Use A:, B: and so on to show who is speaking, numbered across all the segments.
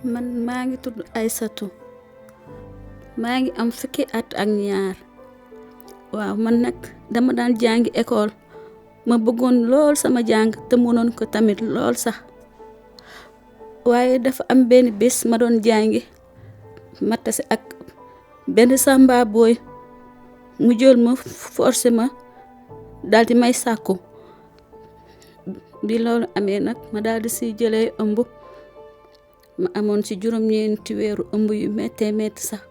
A: man maa ngi tudd Aysatu maa ngi am fukki at ak ñaar waaw man nag dama daan jàngi école ma bëggoon lool sama jàng te mënoon ko tamit lool sax waaye dafa am benn bés ma doon jàngi ma tase ak benn samba booy mu jël ma forcé ma daal di may sàkku bi loolu amee nag ma daal di si jëlee ëmb ma amoon ci juróom-ñeenti weeru ëmb yu méttee métti sax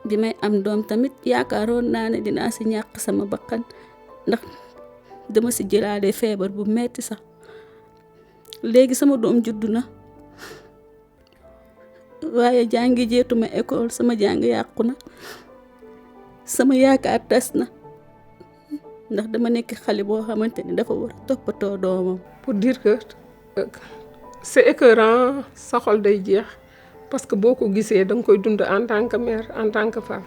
A: bi may am doom tamit yaakaaroon naa ne dinaa si ñàkk sama bakkan ndax dama si jëlaale feebar bu metti sax léegi sama doom juddu na waaye jàngi jeetuma école sama jàng yàqu na sama yaakaar tas na ndax dama nekk xale boo xamante ni dafa war a toppatoo doomam.
B: Pour dire que c'est écœurant sa xol day jeex parce que boo ko gisee da nga koy dund en tant que mère en tant que femme.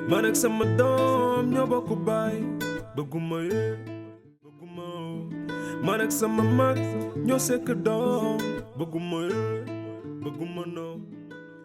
C: man ak sama doom ñoo bokk baay bëgguma man ak sama mag ñoo sekk doom bëgguma noo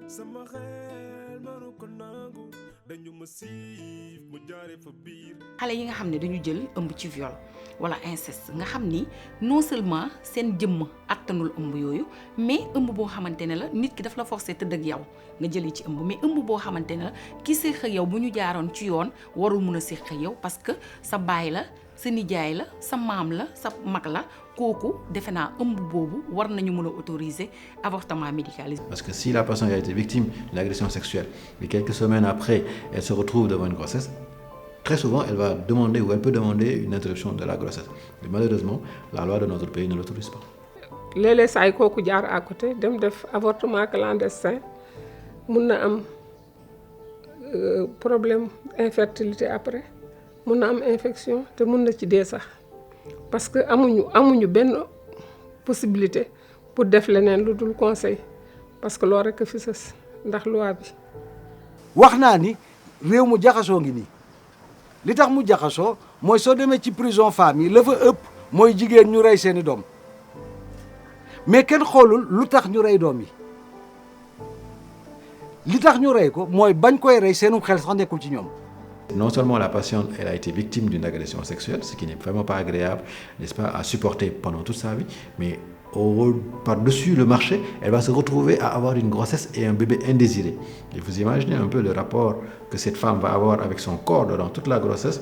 C: sama xel maru ko nangu dañu ma siif mu jaaree fa biir.
D: xale yi nga xam ne dañu jël ëmb ci viol wala inceste nga xam ni non seulement seen jëmm attanul ëmb yooyu mais ëmb boo xamante ne la nit ki daf la forcé tëdd ak yow nga jëlee ci ëmb mais ëmb boo xamante ne la ki séq ak yow bu ñu jaaroon ci yoon warul mun a séq ak yow parce que sa baay la sa nijaay la sa maam la sa mag la kooku defe naa ëmb boobu war nañu mën a autoriser avortement médicalisé.
E: Parce que si la personne a été victime d'une agression sexuelle et quelques semaines après elle se retrouve devant une grossesse, très souvent elle va demander ou elle peut demander une interruption de la grossesse. Et malheureusement la loi de notre pays ne l'autorise pas.
B: léeg-léeg saa yi kooku jaar à côté dem def avortement clandestin mun na am problème infertilité après mun na am infection te mun na ci dee sax parce que amuñu benn possibilité pour def leneen lu dul conseil parce que loolu rekk fi sës ndax loi bi.
F: wax naa ni réew mu jaxasoo ngi nii li tax mu jaxasoo mooy soo demee ci prison famille la fa ëpp mooy jigéen ñu rey seeni doom mais kenn xoolul lu tax ñu rey doom yi li tax ñu rey ko mooy bañ koy rey seenu xel sax nekkul ci ñoom.
E: Non seulement la patiente elle a été victime d'une agression sexuelle, ce qui n'est vraiment pas agréable, n'est-ce pas, à supporter pendant toute sa vie, mais par-dessus le marché, elle va se retrouver à avoir une grossesse et un bébé indésiré. Et vous imaginez un peu le rapport que cette femme va avoir avec son corps durant toute la grossesse,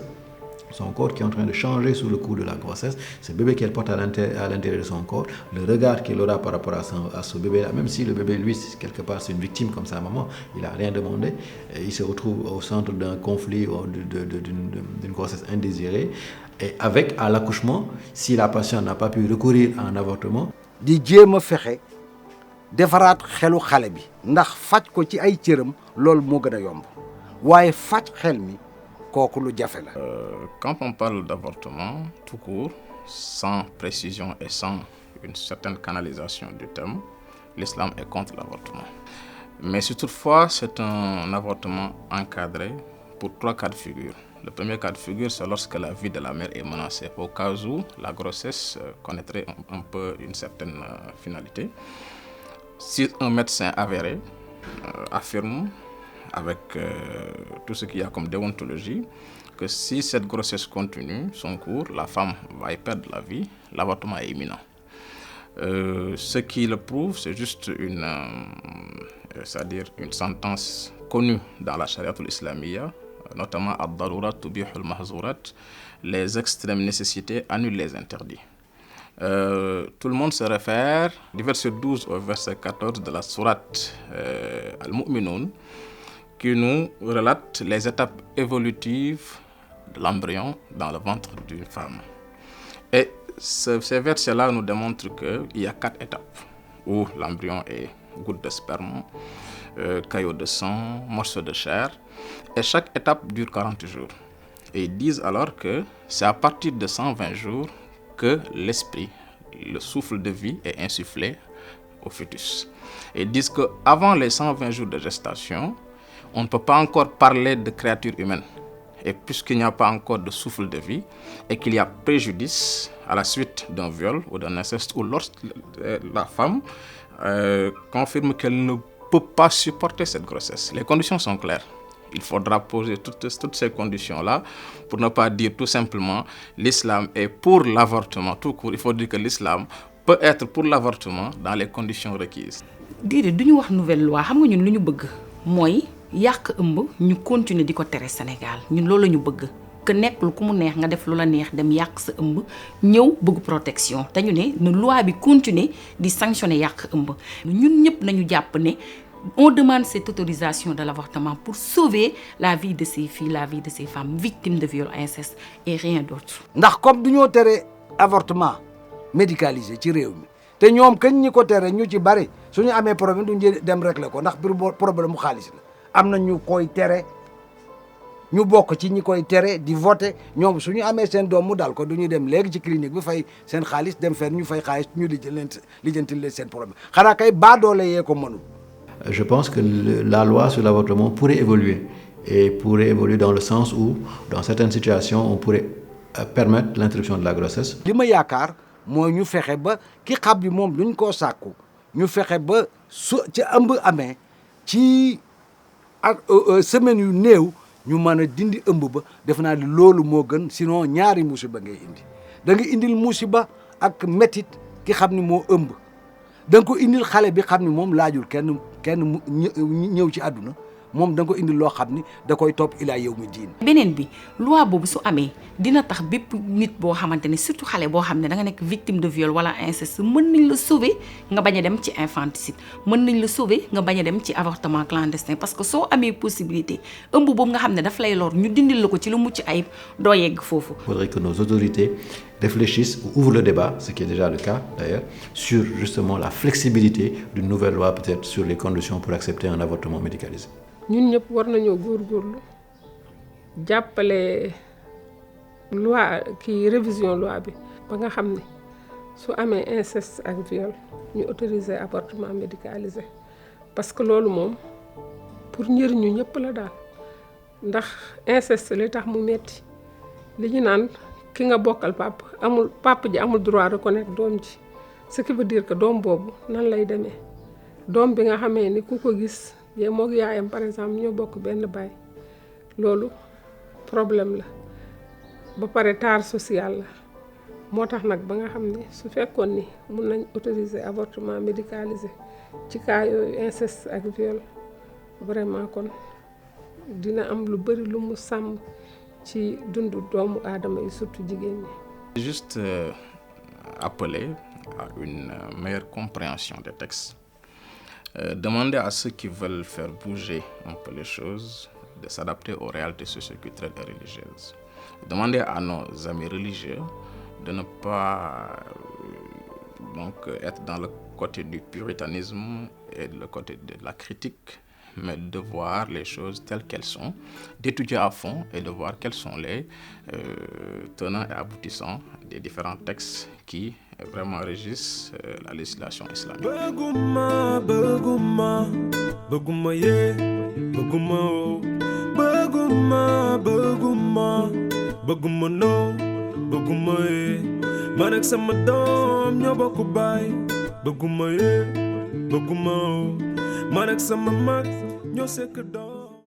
E: son corps qui est en train de changer sous le coup de la grossesse, ce bébé qu'elle porte à l'intérieur de son corps, le regard qu'elle aura par rapport à ce bébé-là, même si le bébé, lui, quelque part, c'est une victime comme sa maman, il n'a rien demandé, et il se retrouve au centre d'un conflit ou d'une grossesse indésirée, et avec, à l'accouchement, si la patiente n'a pas pu recourir à un avortement,
F: di jéem a fexe defaraat xelu xale bi ndax faj ko ci ay cëram loolu moo gën a yomb waaye faj xel mi kooku lu jafe la.
G: Quand on parle d'avortement tout court, sans précision et sans une certaine canalisation du terme, l'islam est contre l'avortement. Mais si toutefois c'est un avortement encadré pour 3 cas de figure. Le premier cas de figure, c'est lorsque la vie de la mère est menacée, au cas où la grossesse connaîtrait un peu une certaine finalité. Si un médecin avéré affirme avec tout ce qu'il y a comme déontologie, que si cette grossesse continue son cours, la femme va y perdre la vie, l'avortement est imminent. Ce qui le prouve, c'est juste c'est-à-dire une sentence connue dans la Shariatul Islamiyya, notamment ad-darurat tubihul mahzurat, les extrêmes nécessités annulent les interdits. Tout le monde se réfère du verset 12 au verset 14 de la sourate Al-Mu'minun, qui nous relate les étapes évolutives de l'embryon dans le ventre d'une femme. Et ces versets-là nous démontrent qu'il y a 4 étapes où l'embryon est goutte de sperme, caillot de sang, morceau de chair, et chaque étape dure 40 jours. Et ils disent alors que c'est à partir de 120 jours que l'esprit, le souffle de vie est insufflé au fœtus. Et ils disent qu'avant les 120 jours de gestation, on ne peut pas encore parler de créature humaine. Et puisqu'il n'y a pas encore de souffle de vie et qu'il y a préjudice à la suite d'un viol ou d'un inceste, ou lorsque la femme confirme qu'elle ne peut pas supporter cette grossesse. Les conditions sont claires. Il faudra poser toutes ces conditions-là pour ne pas dire tout simplement l'islam est pour l'avortement tout court. Il faut dire que l'islam peut être pour l'avortement dans les conditions requises.
D: Diide du ñu wax nouvelle loi xam nga ñun lu ñu bëgg mooy yàq ëmb ñu continuer di ko tere Sénégal ñun loolu la ñu bëgg que nekkul ku mu neex nga def lu la neex dem yàq sa ëmb ñëw bëgg protection te ñu ne na loi bi continuer di sanctionner yàq ëmb ñun ñëpp nañu jàpp ne on demande cette autorisation de l'avortement pour sauver la vie de ces filles, la vie de ces femmes victimes de viol, inceste et rien d'autre.
F: ndax comme duñoo tere avortement médicalisé ci réew mi te ñoom kañ ñi ko tere ñu ci bari suñu amee problème duñu dem régler ko ndax problème mu xaalis la am na ñu koy tere ñu bokk ci ñi koy tere di voter ñoom suñu amee seen doom mu dal ko duñu dem léegi ci clinique bi fay seen xaalis dem fenn ñu fay xaalis ñu lijjantil leen seen problème xanaa kay baadoole yee ko mënul.
E: Je pense que la loi sur l'avortement pourrait évoluer et pourrait évoluer dans le sens où, dans certaines situations, on pourrait permettre l'interruption de la grossesse.
F: li ma yaakaar mooy ñu fexe ba ki xam bi moom duñ koo sàkku ñu fexe ba su ci ëmb amee ci ak semaine yu néew ñu mën a dindi ëmb ba def naa ni loolu moo gën sinon ñaari musiba ngay indi da nga indil musiba ak métit ki xam ni moo ëmb da nga ko indil xale bi xam ni moom laajul kenn ñëw ci àdduna moom da nga ko indil loo xam ni da koy topp ilaa yow mi diin.
D: beneen bi loi boobu su amee dina tax bépp nit boo xamante ne surtout xale boo xam ne da nga nekk victime de viol wala inceste mën nañ la sauver nga bañ a dem ci infanticide mën nañ la sauver nga bañ a dem ci avortement clandestin parce que soo amee possibilité ëmb boobu nga xam ne daf lay lor ñu dindil la ko ci lu mucc ayib doo yegg foofu.
E: Il faudrait que nos autorités réfléchissent ou ouvrent le débat, ce qui est déjà le cas d'ailleurs, sur justement la flexibilité d'une nouvelle loi peut-être sur les conditions pour accepter un avortement médicalisé.
B: ñun ñëpp war nañoo góorgóorlu jàppale loi kii révision loi bi ba nga xam ne su amee inceste ak viol ñu autoriser avortement médicalisé parce que loolu moom pour njëriñu ñëpp la daal ndax inceste li tax mu metti li ñu naan ki nga bokkal papa ji amul droit reconnaître doom ji ce qui veut dire que doom boobu nan lay demee doom bi nga xamee ni ku ko gis yee moog yaayam par exemple ñoo bokk benn baay loolu problème la ba pare taar social la moo tax nag ba nga xam ne su fekkoon ni mun nañ autoriser avortement médicalisé ci cas yooyu inceste ak viol vraiment kon dina am lu bari lu mu sàmm ci dundu doomu aadama yi surtout jigéen ñi.
G: Juste appeler à une meilleure compréhension des textes. Demander à ceux qui veulent faire bouger un peu les choses de s'adapter aux réalités socioculturelles et religieuses. Demander à nos amis religieux de ne pas être dans le côté du puritanisme et le côté de la critique, mais de voir les choses telles qu'elles sont, d'étudier à fond et de voir quels sont les tenants et aboutissants des différents textes qui vraiment régissent la législation islamique.
C: Man ak sama mag ñoo sekk doom